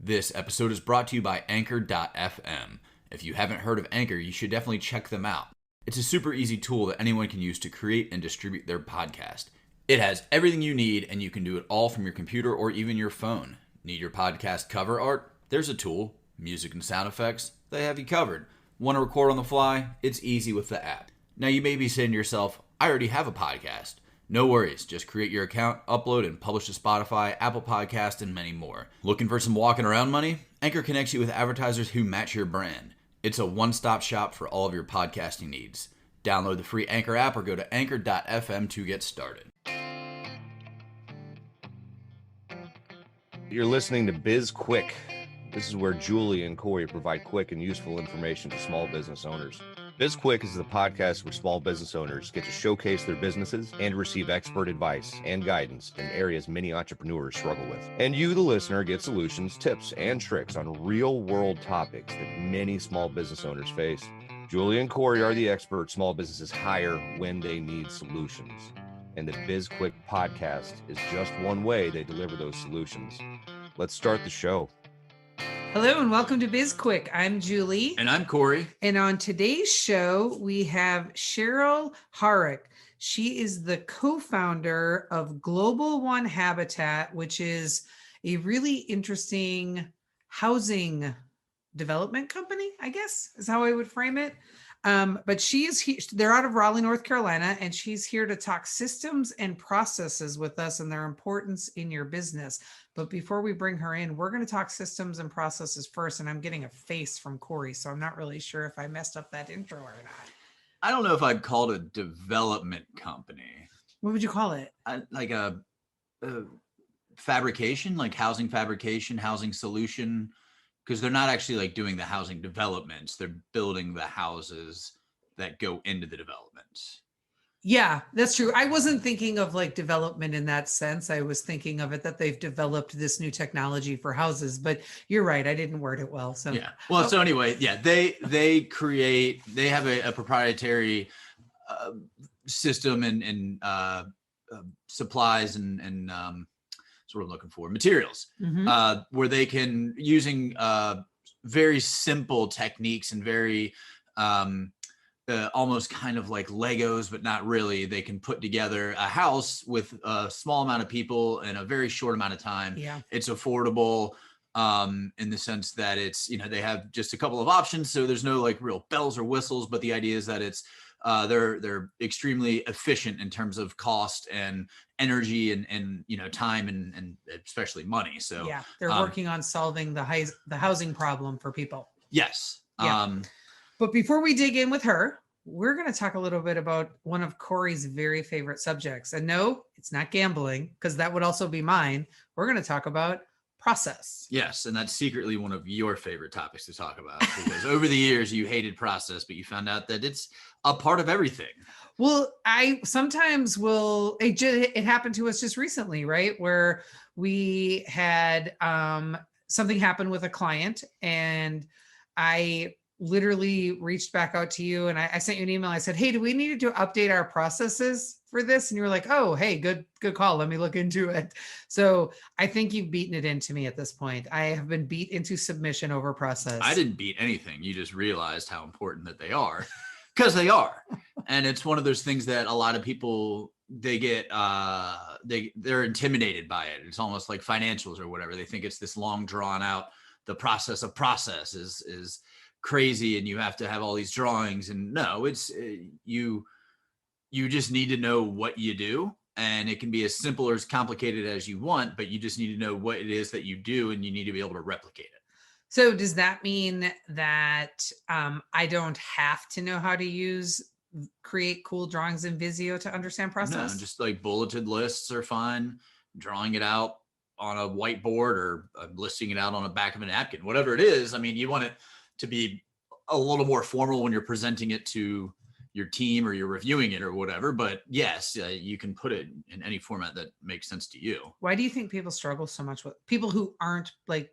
This episode is brought to you by Anchor.fm. If you haven't heard of Anchor, you should definitely check them out. It's a super easy tool that anyone can use to create and distribute their podcast. It has everything you need, and you can do it all from your computer or even your phone. Need your podcast cover art? There's a tool. Music and sound effects? They have you covered. Want to record on the fly? It's easy with the app. Now you may be saying to yourself, I already have a podcast. No worries, just create your account, upload, and publish to Spotify, Apple Podcasts, and many more. Looking for some walking around money? Anchor connects you with advertisers who match your brand. It's a one-stop shop for all of your podcasting needs. Download the free Anchor app or go to Anchor.fm to get started. You're listening to BizQuik. This is where Julie and Corey provide quick and useful information to small business owners. BizQuik is the podcast where small business owners get to showcase their businesses and receive expert advice and guidance in areas many entrepreneurs struggle with. And you, the listener, get solutions, tips, and tricks on real-world topics that many small business owners face. Julie and Corey are the experts small businesses hire when they need solutions. And the BizQuik podcast is just one way they deliver those solutions. Let's start the show. Hello and welcome to BizQuik. I'm Julie. And I'm Corey. And on today's show, we have Cheryl Herrick. She is the co-founder of Global One Habitat, which is a really interesting housing development company, I guess is how I would frame it. But they're out of Raleigh, North Carolina, and she's here to talk systems and processes with us and their importance in your business. But before we bring her in, we're going to talk systems and processes first. And I'm getting a face from Corey, so I'm not really sure if I messed up that intro or not. I don't know if I'd call it a development company. What would you call it? Like a fabrication, like housing fabrication, housing solution. Because they're not actually like doing the housing developments. They're building the houses that go into the developments. Yeah, that's true. I wasn't thinking of like development in that sense. I was thinking of it that they've developed this new technology for houses, but you're right. I didn't word it well. So yeah. Well, so anyway, yeah, they have a proprietary system and supplies and that's what I'm looking for, materials, where they can, using very simple techniques and very almost kind of like Legos, but not really, they can put together a house with a small amount of people in a very short amount of time. Yeah. It's affordable in the sense that it's, they have just a couple of options. So there's no like real bells or whistles, but the idea is that it's, they're extremely efficient in terms of cost and energy and time and especially money. So yeah, they're working on solving the housing problem for people. Yes. Yeah. But before we dig in with her, we're going to talk a little bit about one of Corey's very favorite subjects. And no, it's not gambling, because that would also be mine. We're going to talk about process. Yes, and that's secretly one of your favorite topics to talk about, because over the years you hated process, but you found out that it's a part of everything. Well, I sometimes will, it happened to us just recently, right? Where we had something happen with a client, and I literally reached back out to you and I sent you an email. I said, hey, do we need to update our processes for this? And you were like, oh, hey, good call. Let me look into it. So I think you've beaten it into me at this point. I have been beat into submission over process. I didn't beat anything. You just realized how important that they are, because they are. And it's one of those things that a lot of people, they get, they're intimidated by it. It's almost like financials or whatever. They think it's this long drawn out, the process of process is crazy and you have to have all these drawings. And no, it's you just need to know what you do, and it can be as simple or as complicated as you want, but you just need to know what it is that you do, and you need to be able to replicate it. So does that mean that I don't have to know how to create cool drawings in Visio to understand process? No, just like bulleted lists are fine. Drawing it out on a whiteboard or listing it out on the back of a napkin, whatever it is. I mean, you want it to be a little more formal when you're presenting it to your team or you're reviewing it or whatever. But yes, you can put it in any format that makes sense to you. Why do you think people struggle so much with people who aren't like,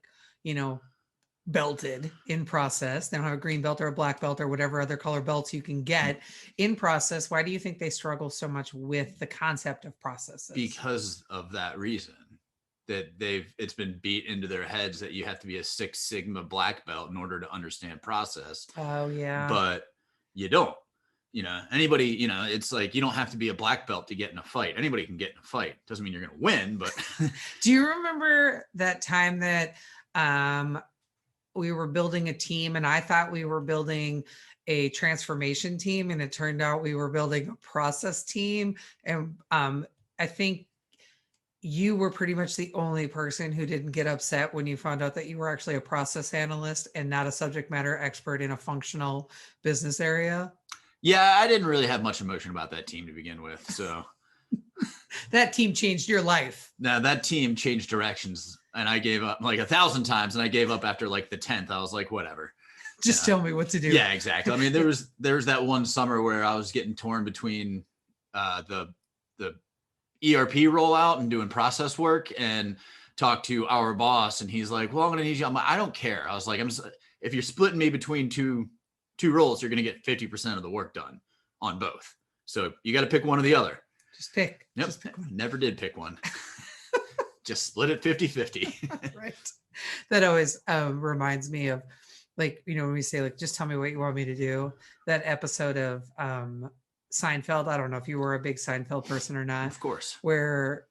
belted in process? They don't have a green belt or a black belt or whatever other color belts you can get in process. Why do you think they struggle so much with the concept of processes? Because of that reason. that it's been beat into their heads that you have to be a Six Sigma black belt in order to understand process. Oh yeah. But you don't. Anybody, it's like you don't have to be a black belt to get in a fight. Anybody can get in a fight. Doesn't mean you're going to win, but do you remember that time that we were building a team and I thought we were building a transformation team and it turned out we were building a process team? And I think you were pretty much the only person who didn't get upset when you found out that you were actually a process analyst and not a subject matter expert in a functional business area. Yeah, I didn't really have much emotion about that team to begin with. So that team changed your life. Now that team changed directions and I gave up like 1,000 times and I gave up after like the 10th. I was like, whatever. Just tell me what to do. Yeah, exactly. I mean, there was that one summer where I was getting torn between the ERP rollout and doing process work, and talked to our boss and he's like, well, I'm going to need you. I'm like, I don't care. I was like, if you're splitting me between two roles, you're going to get 50% of the work done on both. So you got to pick one or the other. Just pick. Yep. Just pick one. Never did pick one. Just split it 50-50. Right. That always reminds me of, like, when we say, like, just tell me what you want me to do. That episode of Seinfeld. I don't know if you were a big Seinfeld person or not. Of course. Where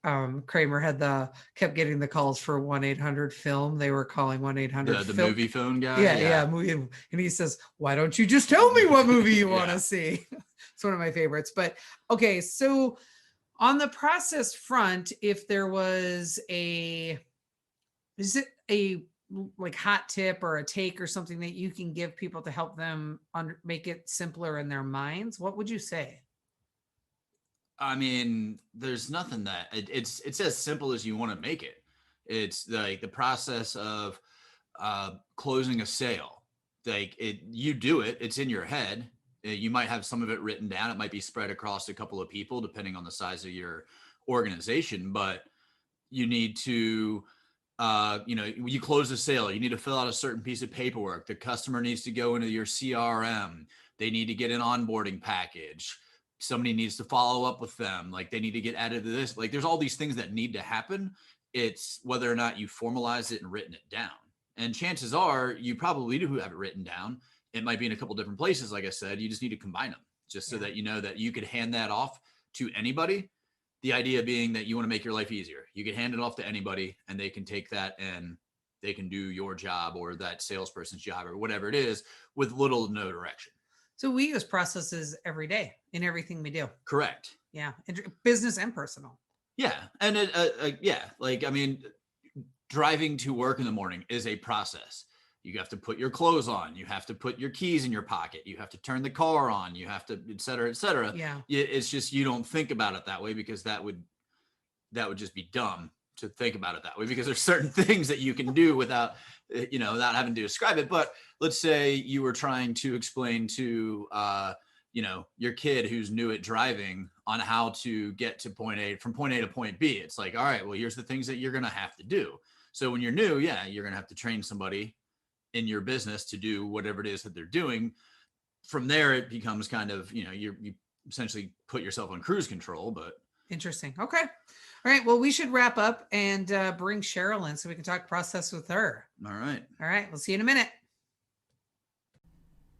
Kramer kept getting the calls for 1-800-film. They were calling 1-800. The movie phone guy. Yeah. Movie. And he says, why don't you just tell me what movie you want to see? It's one of my favorites. But okay, so on the process front, if there was is it a like hot tip or a take or something that you can give people to help them make it simpler in their minds, what would you say? I mean, there's nothing that it's as simple as you want to make it. It's like the process of closing a sale. Like you do it, it's in your head. You might have some of it written down. It might be spread across a couple of people, depending on the size of your organization, but you need to you close a sale, you need to fill out a certain piece of paperwork. The customer needs to go into your CRM. They need to get an onboarding package. Somebody needs to follow up with them. Like they need to get added to this. Like there's all these things that need to happen. It's whether or not you formalize it and written it down. And chances are you probably do have it written down. It might be in a couple different places. Like I said, you just need to combine them just so that you know that you could hand that off to anybody. The idea being that you want to make your life easier. You can hand it off to anybody and they can take that and they can do your job or that salesperson's job or whatever it is with little to no direction. So we use processes every day in everything we do. Correct. Yeah. Business and personal. Yeah. And like, I mean, driving to work in the morning is a process. You have to put your clothes on. You have to put your keys in your pocket. You have to turn the car on. You have to, et cetera, et cetera. Yeah. It's just, you don't think about it that way because that would just be dumb to think about it that way because there's certain things that you can do without having to describe it. But let's say you were trying to explain to, your kid who's new at driving on how to get to point A from point A to point B. It's like, all right, well, here's the things that you're going to have to do. So when you're new, you're going to have to train somebody in your business to do whatever it is that they're doing. From there, it becomes kind of, you essentially put yourself on cruise control, but. Interesting. Okay. All right. Well, we should wrap up and bring Cheryl in so we can talk process with her. All right. All right. We'll see you in a minute.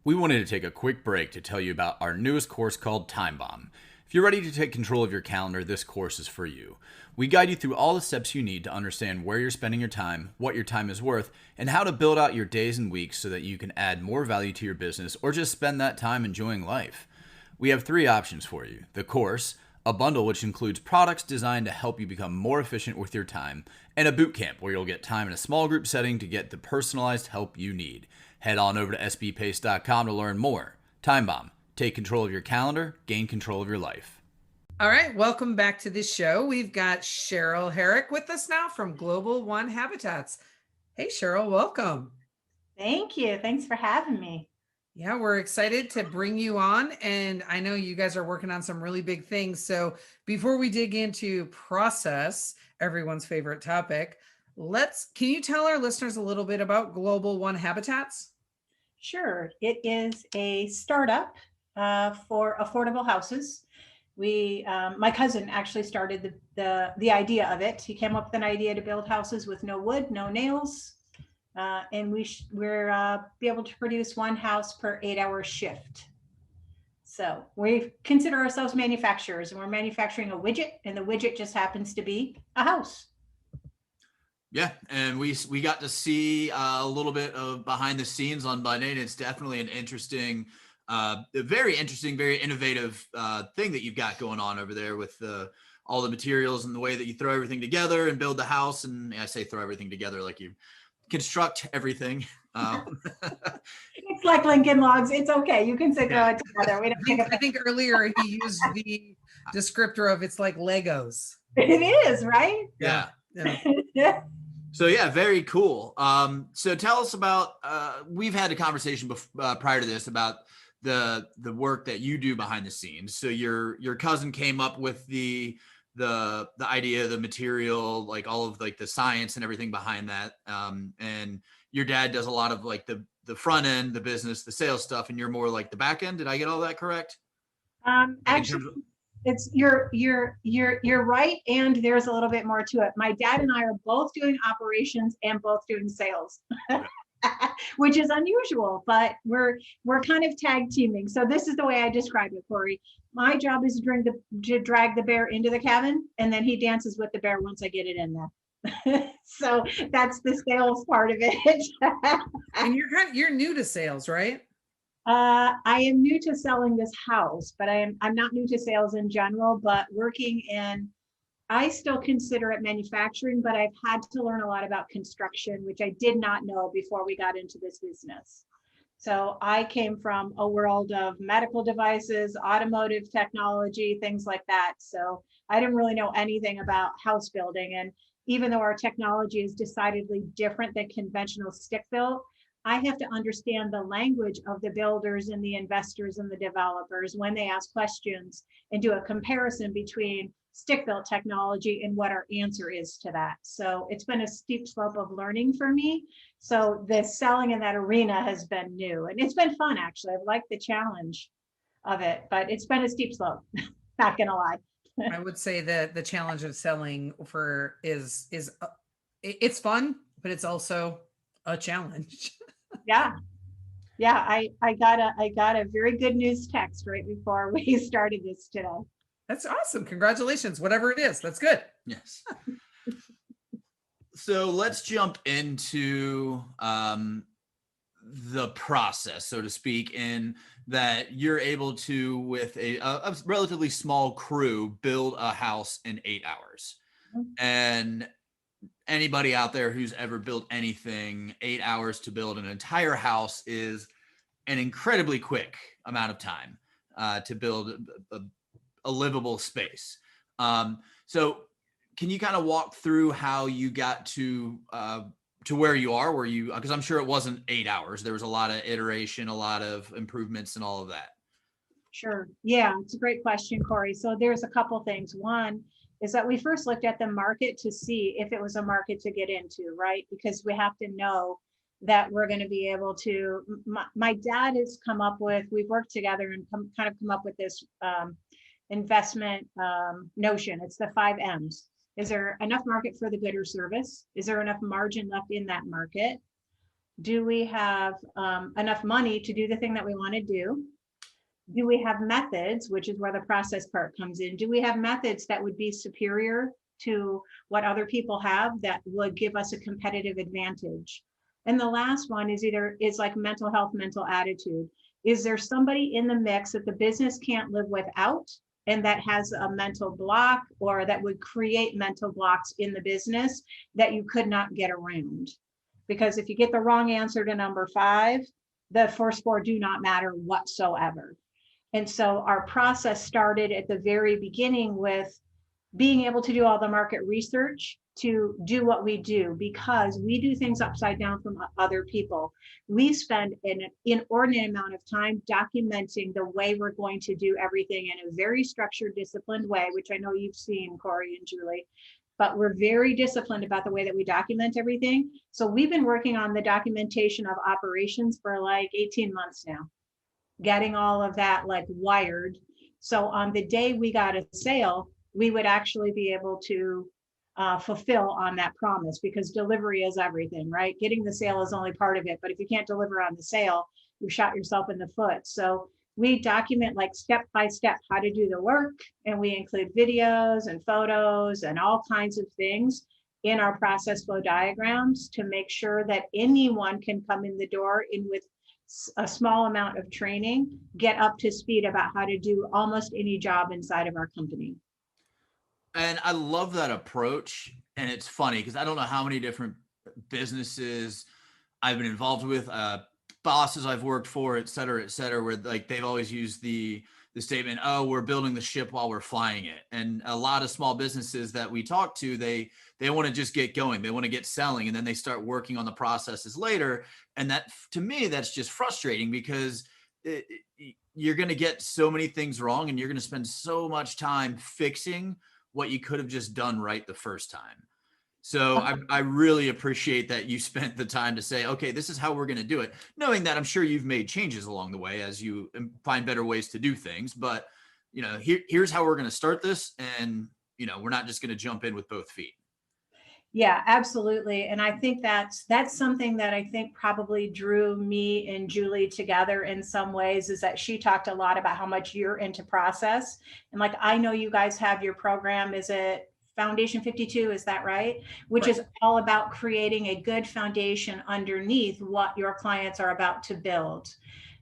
We wanted to take a quick break to tell you about our newest course called Time Bomb. If you're ready to take control of your calendar, this course is for you. We guide you through all the steps you need to understand where you're spending your time, what your time is worth, and how to build out your days and weeks so that you can add more value to your business or just spend that time enjoying life. We have 3 options for you. The course, a bundle which includes products designed to help you become more efficient with your time, and a boot camp where you'll get time in a small group setting to get the personalized help you need. Head on over to sbpace.com to learn more. Time Bomb. Take control of your calendar, gain control of your life. All right, welcome back to the show. We've got Cheryl Herrick with us now from Global One Habitats. Hey, Cheryl, welcome. Thank you. Thanks for having me. Yeah, we're excited to bring you on. And I know you guys are working on some really big things. So before we dig into process, everyone's favorite topic, can you tell our listeners a little bit about Global One Habitats? Sure. It is a startup for affordable houses. My cousin actually started the idea of it. He came up with an idea to build houses with no wood, no nails, and we're be able to produce one house per 8-hour shift. So we consider ourselves manufacturers, and we're manufacturing a widget, and the widget just happens to be a house. Yeah, and we got to see a little bit of behind the scenes on Monday, and it's definitely an interesting, very interesting, very innovative thing that you've got going on over there with all the materials and the way that you throw everything together and build the house. And I say throw everything together like you construct everything. It's like Lincoln Logs. It's okay. You can throw it together. We don't I think earlier he used the descriptor of it's like Legos. It is, right? Yeah. Yeah. So yeah, very cool. So tell us about, we've had a conversation prior to this about the work that you do behind the scenes. So your cousin came up with the idea, the material, like all of like the science and everything behind that. And your dad does a lot of like the front end, the business, the sales stuff, and you're more like the back end. Did I get all that correct? Actually, it's you're right, and there's a little bit more to it. My dad and I are both doing operations and both doing sales, which is unusual, but we're kind of tag teaming. So this is the way I describe it, Corey. My job is to drag the bear into the cabin, and then he dances with the bear once I get it in there. So that's the sales part of it. And you're new to sales, right? I am new to selling this house, but I'm not new to sales in general, but I still consider it manufacturing, but I've had to learn a lot about construction, which I did not know before we got into this business. So I came from a world of medical devices, automotive technology, things like that. So I didn't really know anything about house building. And even though our technology is decidedly different than conventional stick built, I have to understand the language of the builders and the investors and the developers when they ask questions and do a comparison between stick-built technology and what our answer is to that. So it's been a steep slope of learning for me. So the selling in that arena has been new, and it's been fun, actually. I've liked the challenge of it, but it's been a steep slope, not gonna lie. I would say that the challenge of selling it's fun, but it's also a challenge. Yeah. I got a very good news text right before we started this today. That's awesome. Congratulations. Whatever it is, that's good. Yes. So let's jump into the process, so to speak, in that you're able to, with a relatively small crew, build a house in 8 hours. Mm-hmm. And anybody out there who's ever built anything, 8 hours to build an entire house is an incredibly quick amount of time to build a livable space. So can you kind of walk through how you got to where you are, because I'm sure it wasn't 8 hours. There was a lot of iteration, a lot of improvements and all of that. Sure. Yeah, it's a great question, Corey. So there's a couple things. One is that we first looked at the market to see if it was a market to get into, right? Because we have to know that we're going to be able to, my dad has come up with, we've worked together and kind of come up with this investment notion. It's the 5 M's. Is there enough market for the good or service? Is there enough margin left in that market? Do we have enough money to do the thing that we want to do? Do we have methods, which is where the process part comes in? Do we have methods that would be superior to what other people have that would give us a competitive advantage? And the last one is like mental health, mental attitude. Is there somebody in the mix that the business can't live without and that has a mental block or that would create mental blocks in the business that you could not get around? Because if you get the wrong answer to number 5, the first 4 do not matter whatsoever. And so our process started at the very beginning with being able to do all the market research to do what we do, because we do things upside down from other people. We spend an inordinate amount of time documenting the way we're going to do everything in a very structured, disciplined way, which I know you've seen, Corey and Julie, but we're very disciplined about the way that we document everything. So we've been working on the documentation of operations for like 18 months now, getting all of that like wired So on the day we got a sale, we would actually be able to fulfill on that promise, because delivery is everything, right? Getting the sale is only part of it, but if you can't deliver on the sale, you shot yourself in the foot. So we document like step by step how to do the work, and we include videos and photos and all kinds of things in our process flow diagrams to make sure that anyone can come in the door in with a small amount of training, get up to speed about how to do almost any job inside of our company. And I love that approach. And it's funny because I don't know how many different businesses I've been involved with, bosses I've worked for, et cetera, where like they've always used the statement, "Oh, we're building the ship while we're flying it." And a lot of small businesses that we talk to, they want to just get going, they want to get selling, and then they start working on the processes later. And that, to me, that's just frustrating because you're going to get so many things wrong, and you're going to spend so much time fixing what you could have just done right the first time. So I really appreciate that you spent the time to say, okay, this is how we're going to do it, knowing that I'm sure you've made changes along the way as you find better ways to do things. But, here's how we're going to start this. And, we're not just going to jump in with both feet. Yeah, absolutely. And I think that's something that I think probably drew me and Julie together in some ways, is that she talked a lot about how much you're into process. And like, I know you guys have your program, is it Foundation 52, is that right? Which Right. is all about creating a good foundation underneath what your clients are about to build.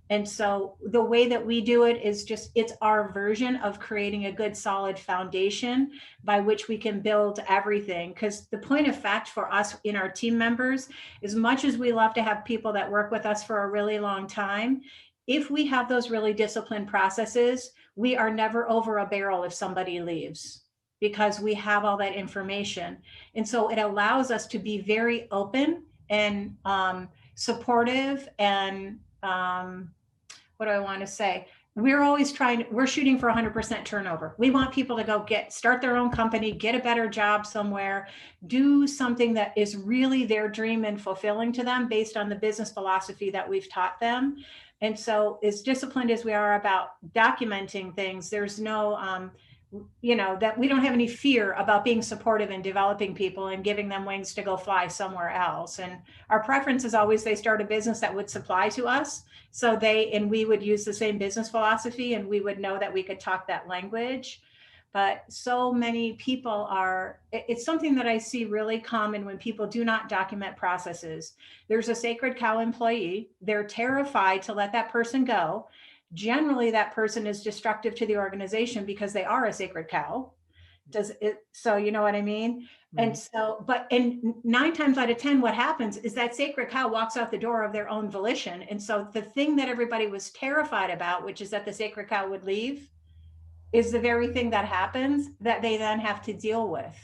And so the way that we do it is just, it's our version of creating a good solid foundation by which we can build everything. Because the point of fact for us in our team members, as much as we love to have people that work with us for a really long time, if we have those really disciplined processes, we are never over a barrel if somebody leaves, because we have all that information. And so it allows us to be very open and supportive and what do I want to say? We're always we're shooting for 100% turnover. We want people to go start their own company, get a better job somewhere, do something that is really their dream and fulfilling to them based on the business philosophy that we've taught them. And so, as disciplined as we are about documenting things, there's no, that we don't have any fear about being supportive and developing people and giving them wings to go fly somewhere else. And our preference is always they start a business that would supply to us. So we would use the same business philosophy, and we would know that we could talk that language. But so many people it's something that I see really common when people do not document processes. There's a sacred cow employee. They're terrified to let that person go. Generally, that person is destructive to the organization because they are a sacred cow. So you know what I mean? And so, and 9 times out of 10, what happens is that sacred cow walks out the door of their own volition. And so the thing that everybody was terrified about, which is that the sacred cow would leave, is the very thing that happens that they then have to deal with.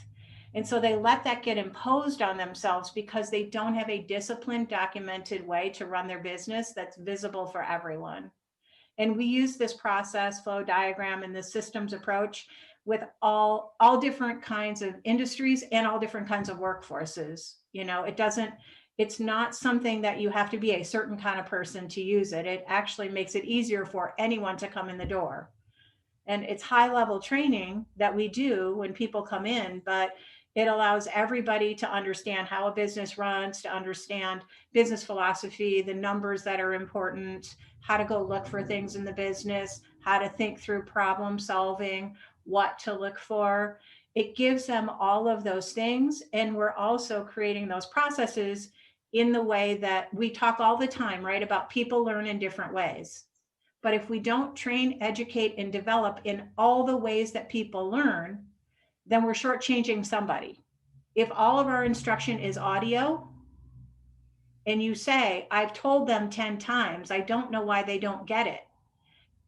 And so they let that get imposed on themselves because they don't have a disciplined, documented way to run their business that's visible for everyone. And we use this process flow diagram and this systems approach with all different kinds of industries and all different kinds of workforces. It's not something that you have to be a certain kind of person to use it. It actually makes it easier for anyone to come in the door. And it's high level training that we do when people come in, but it allows everybody to understand how a business runs, to understand business philosophy, the numbers that are important, how to go look for things in the business, how to think through problem solving, what to look for. It gives them all of those things. And we're also creating those processes in the way that we talk all the time, right? About people learn in different ways. But if we don't train, educate, and develop in all the ways that people learn, then we're shortchanging somebody. If all of our instruction is audio, and you say, I've told them 10 times, I don't know why they don't get it.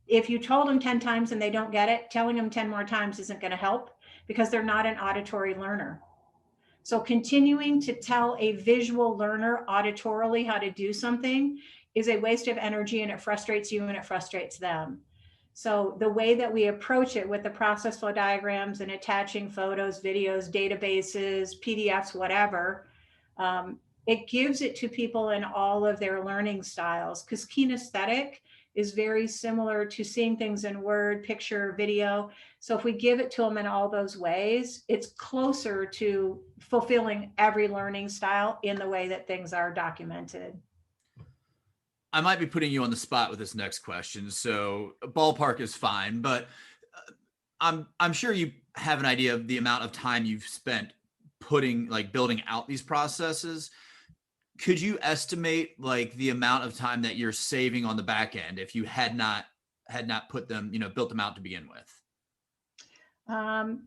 If you told them 10 times and they don't get it, telling them 10 more times isn't going to help, because they're not an auditory learner. So continuing to tell a visual learner auditorily how to do something is a waste of energy, and it frustrates you and it frustrates them. So the way that we approach it with the process flow diagrams and attaching photos, videos, databases, PDFs, whatever, it gives it to people in all of their learning styles, because kinesthetic is very similar to seeing things in word, picture, video. So if we give it to them in all those ways, it's closer to fulfilling every learning style in the way that things are documented. I might be putting you on the spot with this next question, so ballpark is fine, but I'm sure you have an idea of the amount of time you've spent building out these processes. Could you estimate like the amount of time that you're saving on the back end if you had not put them, built them out to begin with?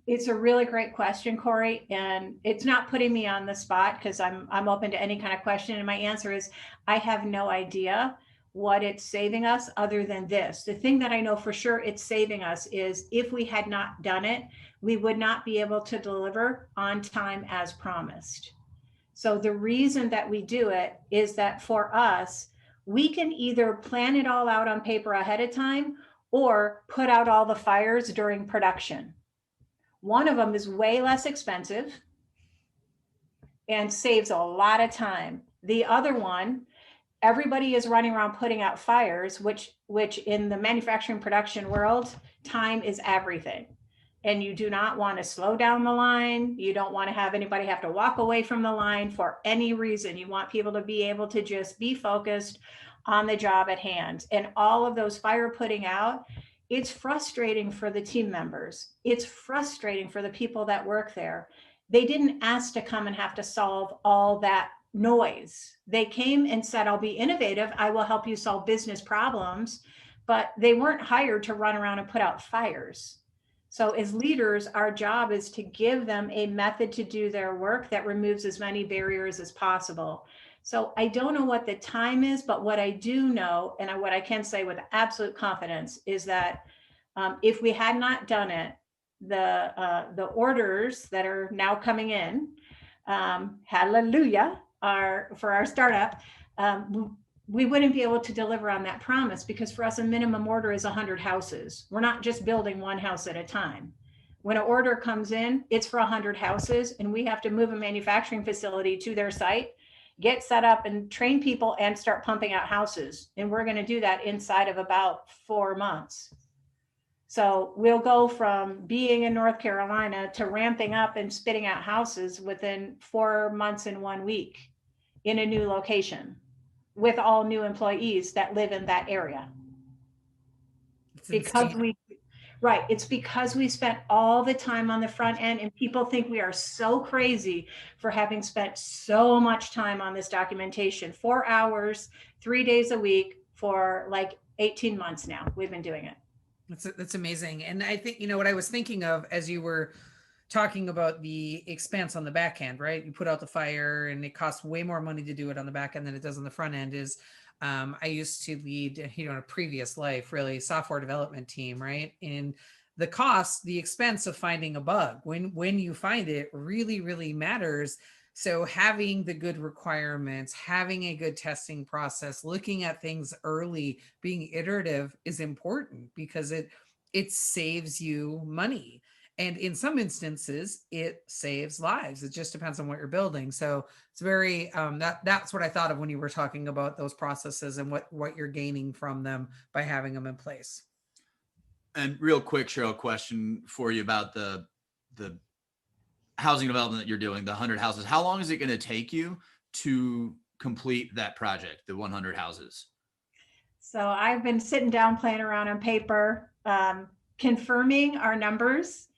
It's a really great question, Corey, and it's not putting me on the spot because I'm open to any kind of question. And my answer is I have no idea what it's saving us other than this. The thing that I know for sure it's saving us is if we had not done it, we would not be able to deliver on time as promised. So the reason that we do it is that for us, we can either plan it all out on paper ahead of time or put out all the fires during production. One of them is way less expensive and saves a lot of time. The other one, everybody is running around putting out fires, which in the manufacturing production world, time is everything. And you do not want to slow down the line. You don't want to have anybody have to walk away from the line for any reason. You want people to be able to just be focused on the job at hand. And all of those fire putting out, it's frustrating for the team members. It's frustrating for the people that work there. They didn't ask to come and have to solve all that noise. They came and said, I'll be innovative. I will help you solve business problems, but they weren't hired to run around and put out fires. So as leaders, our job is to give them a method to do their work that removes as many barriers as possible. So I don't know what the time is, but what I do know, and what I can say with absolute confidence is that if we had not done it, the orders that are now coming in, hallelujah, are for our startup, we wouldn't be able to deliver on that promise because for us, a minimum order is 100 houses. We're not just building one house at a time. When an order comes in, it's for 100 houses, and we have to move a manufacturing facility to their site, get set up and train people and start pumping out houses. And we're going to do that inside of about 4 months. So we'll go from being in North Carolina to ramping up and spitting out houses within 4 months and 1 week in a new location with all new employees that live in that area. It's because we spent all the time on the front end, and people think we are so crazy for having spent so much time on this documentation. 4 hours, 3 days a week for like 18 months now. We've been doing it. That's amazing. And I think, what I was thinking of as you were talking about the expense on the back end, right? You put out the fire and it costs way more money to do it on the back end than it does on the front end is, I used to lead, in a previous life, really software development team, right? And the expense of finding a bug when you find it really, really matters. So having the good requirements, having a good testing process, looking at things early, being iterative is important because it saves you money. And in some instances, it saves lives. It just depends on what you're building. So it's very, that's what I thought of when you were talking about those processes and what you're gaining from them by having them in place. And real quick, Cheryl, question for you about the housing development that you're doing, the 100 houses. How long is it going to take you to complete that project, the 100 houses? So I've been sitting down, playing around on paper, confirming our numbers,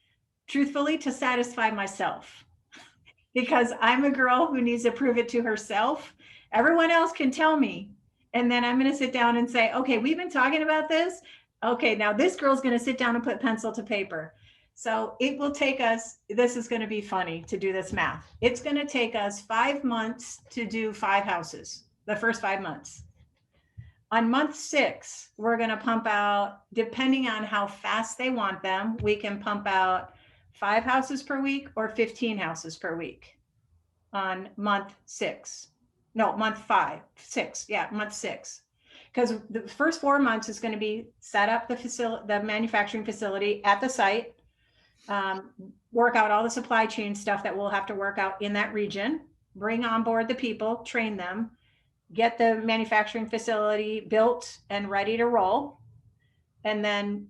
truthfully, to satisfy myself, because I'm a girl who needs to prove it to herself. Everyone else can tell me. And then I'm going to sit down and say, okay, we've been talking about this. Okay, now this girl's going to sit down and put pencil to paper. So it will take us, this is going to be funny to do this math. It's going to take us 5 months to do 5 houses, the first 5 months. On month 6, we're going to pump out, depending on how fast they want them, we can pump out 5 houses per week or 15 houses per week on month 6. No, month 5, 6. Yeah, month 6. Because the first 4 months is going to be set up the manufacturing facility at the site, work out all the supply chain stuff that we'll have to work out in that region, bring on board the people, train them, get the manufacturing facility built and ready to roll. And then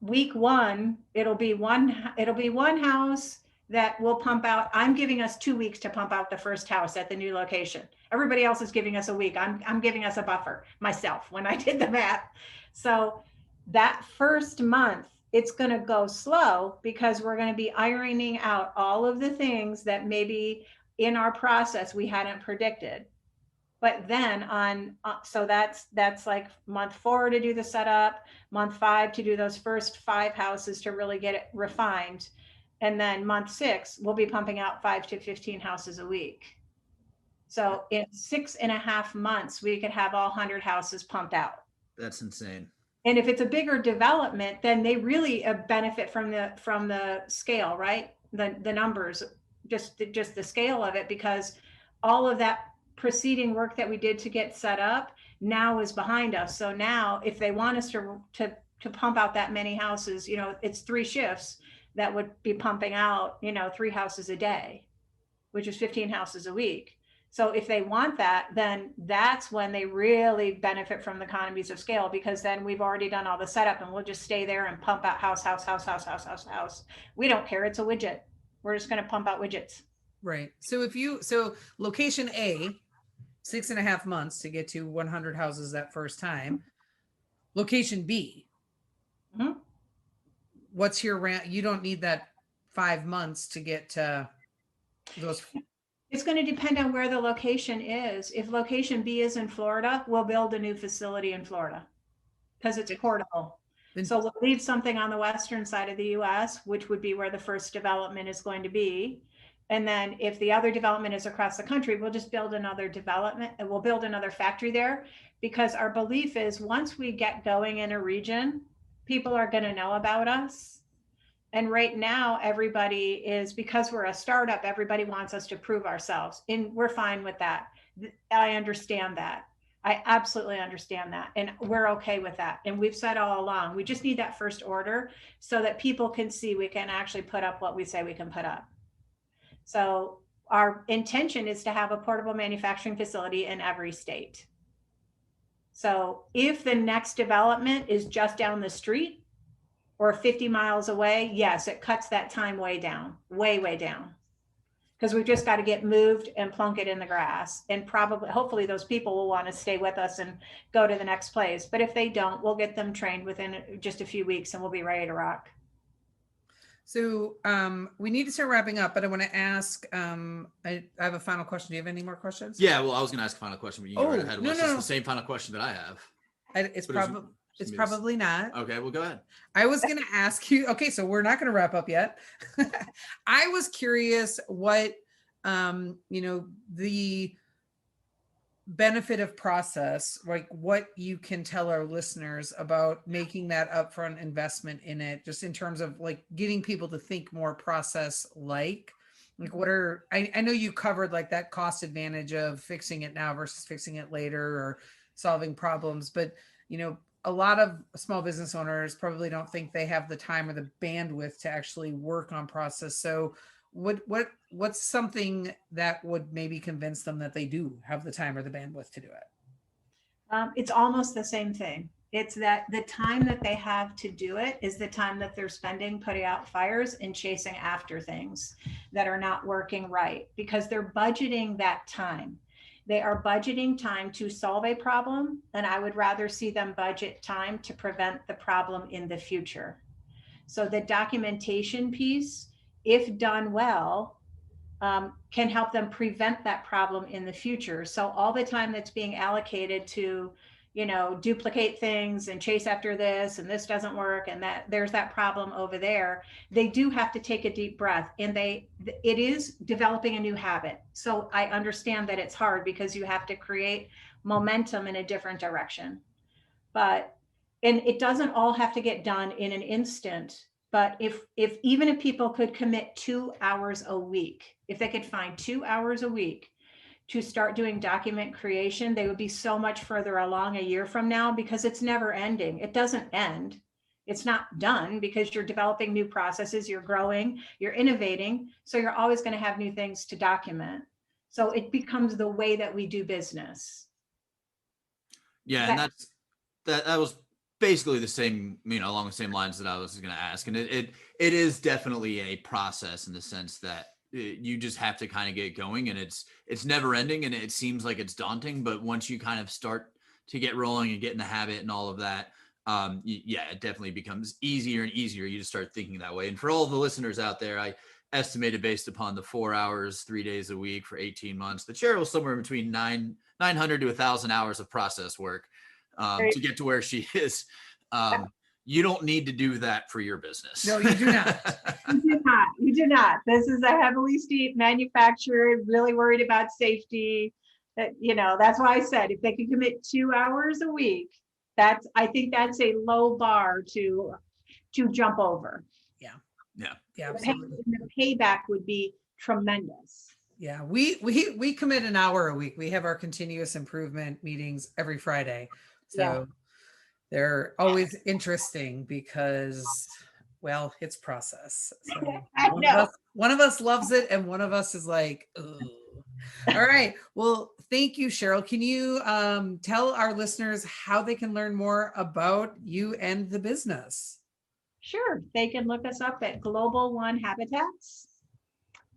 week one, it'll be one house that will pump out. I'm giving us 2 weeks to pump out the first house at the new location. Everybody else is giving us a week. I'm giving us a buffer myself when I did the math. So that first month, it's going to go slow because we're going to be ironing out all of the things that maybe in our process we hadn't predicted. But then so that's like month 4 to do the setup, month 5 to do those first 5 houses to really get it refined. And then month 6, we'll be pumping out 5 to 15 houses a week. So in 6.5 months, we could have all 100 houses pumped out. That's insane. And if it's a bigger development, then they really benefit from the scale, right? The numbers, just the scale of it, because all of that preceding work that we did to get set up now is behind us. So now if they want us to pump out that many houses, it's 3 shifts that would be pumping out, 3 houses a day, which is 15 houses a week. So if they want that, then that's when they really benefit from the economies of scale, because then we've already done all the setup and we'll just stay there and pump out house. We don't care. It's a widget. We're just going to pump out widgets. Right. So location A, 6.5 months to get to 100 houses that first time. Location B, what's your rent? You don't need that 5 months to get to those. It's going to depend on where the location is. If location B is in Florida, we'll build a new facility in Florida because it's portable. So we'll leave something on the western side of the US, which would be where the first development is going to be. And then if the other development is across the country, we'll just build another development and we'll build another factory there, because our belief is once we get going in a region, people are going to know about us. And right now, everybody is, because we're a startup, everybody wants us to prove ourselves. And we're fine with that. I understand that. I absolutely understand that. And we're okay with that. And we've said all along, we just need that first order so that people can see we can actually put up what we say we can put up. So our intention is to have a portable manufacturing facility in every state. So if the next development is just down the street, or 50 miles away, yes, it cuts that time way down, way down. Because we've just got to get moved and plunk it in the grass. And hopefully those people will want to stay with us and go to the next place. But if they don't, we'll get them trained within just a few weeks and we'll be ready to rock. So we need to start wrapping up, but I want to ask, I have a final question. Do you have any more questions? Yeah, well, I was going to ask a final question, but you go right ahead. No. It's the same final question that I have. It's probably not. Okay, well, go ahead. I was going to ask you, okay, so we're not going to wrap up yet. I was curious what, the benefit of process, like what you can tell our listeners about making that upfront investment in it, just in terms of like getting people to think more process like what are, I know you covered like that cost advantage of fixing it now versus fixing it later or solving problems, but a lot of small business owners probably don't think they have the time or the bandwidth to actually work on process. So what's something that would maybe convince them that they do have the time or the bandwidth to do it? It's almost the same thing. It's that the time that they have to do it is the time that they're spending putting out fires and chasing after things that are not working right, because they're budgeting that time. They are budgeting time to solve a problem, and I would rather see them budget time to prevent the problem in the future. So the documentation piece, if done well, can help them prevent that problem in the future. So all the time that's being allocated to, duplicate things and chase after this, and this doesn't work, and that there's that problem over there, they do have to take a deep breath, and it is developing a new habit. So I understand that it's hard because you have to create momentum in a different direction, and it doesn't all have to get done in an instant. But even if people could commit 2 hours a week, if they could find 2 hours a week to start doing document creation, they would be so much further along a year from now, because it's never ending. It doesn't end. It's not done, because you're developing new processes, you're growing, you're innovating. So you're always going to have new things to document. So it becomes the way that we do business. Yeah, and that was basically the same, along the same lines that I was going to ask. And it is definitely a process in the sense that you just have to kind of get going, and it's never ending, and it seems like it's daunting, but once you kind of start to get rolling and get in the habit and all of that, it definitely becomes easier and easier. You just start thinking that way. And for all the listeners out there, I estimated based upon the 4 hours, 3 days a week for 18 months, that Cheryl was somewhere between 900 to 1,000 hours of process work to get to where she is. You don't need to do that for your business. No, you do not. You do not. This is a heavily steeped manufacturer, really worried about safety. That's why I said if they could commit 2 hours a week, I think that's a low bar to jump over. Yeah, absolutely. The payback would be tremendous. Yeah, we commit an hour a week. We have our continuous improvement meetings every Friday. So they're always interesting because, well, it's process. So one of us loves it and one of us is like, ugh. All right. Well, thank you, Cheryl. Can you tell our listeners how they can learn more about you and the business? Sure. They can look us up at Global One Habitats.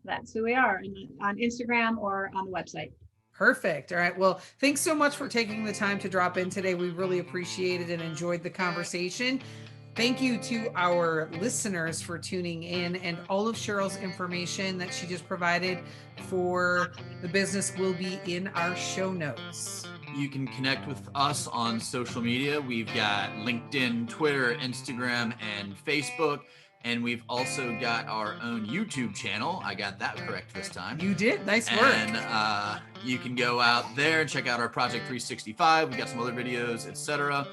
That's who we are on Instagram or on the website. Perfect. All right. Well, thanks so much for taking the time to drop in today. We really appreciated and enjoyed the conversation. Thank you to our listeners for tuning in, and all of Cheryl's information that she just provided for the business will be in our show notes. You can connect with us on social media. We've got LinkedIn, Twitter, Instagram, and Facebook. And we've also got our own YouTube channel. I got that correct this time. You did. Nice work. And you can go out there and check out our Project 365. We got some other videos, etc.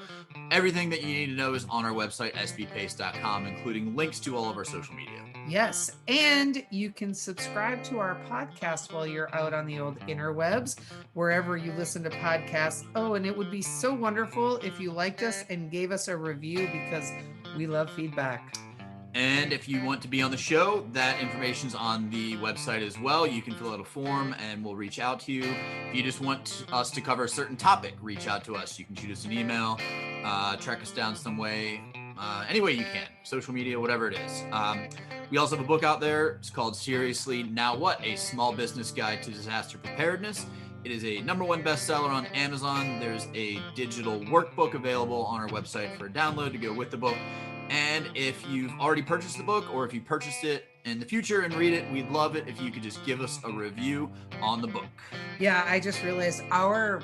Everything that you need to know is on our website, sbpace.com, including links to all of our social media. Yes. And you can subscribe to our podcast while you're out on the old interwebs, wherever you listen to podcasts. Oh, and it would be so wonderful if you liked us and gave us a review, because we love feedback. And if you want to be on the show, that information's on the website as well. You can fill out a form and we'll reach out to you. If you just want us to cover a certain topic, reach out to us. You can shoot us an email, track us down some way, any way you can, social media, whatever it is. We also have a book out there. It's called Seriously Now What? A Small Business Guide to Disaster Preparedness. It is a #1 bestseller on Amazon. There's a digital workbook available on our website for a download to go with the book. And if you've already purchased the book, or if you purchased it in the future and read it, we'd love it if you could just give us a review on the book. Yeah, I just realized our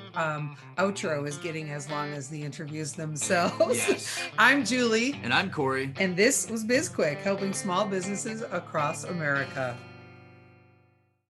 outro is getting as long as the interviews themselves. Yes. I'm Julie. And I'm Corey. And this was BizQuik, helping small businesses across America.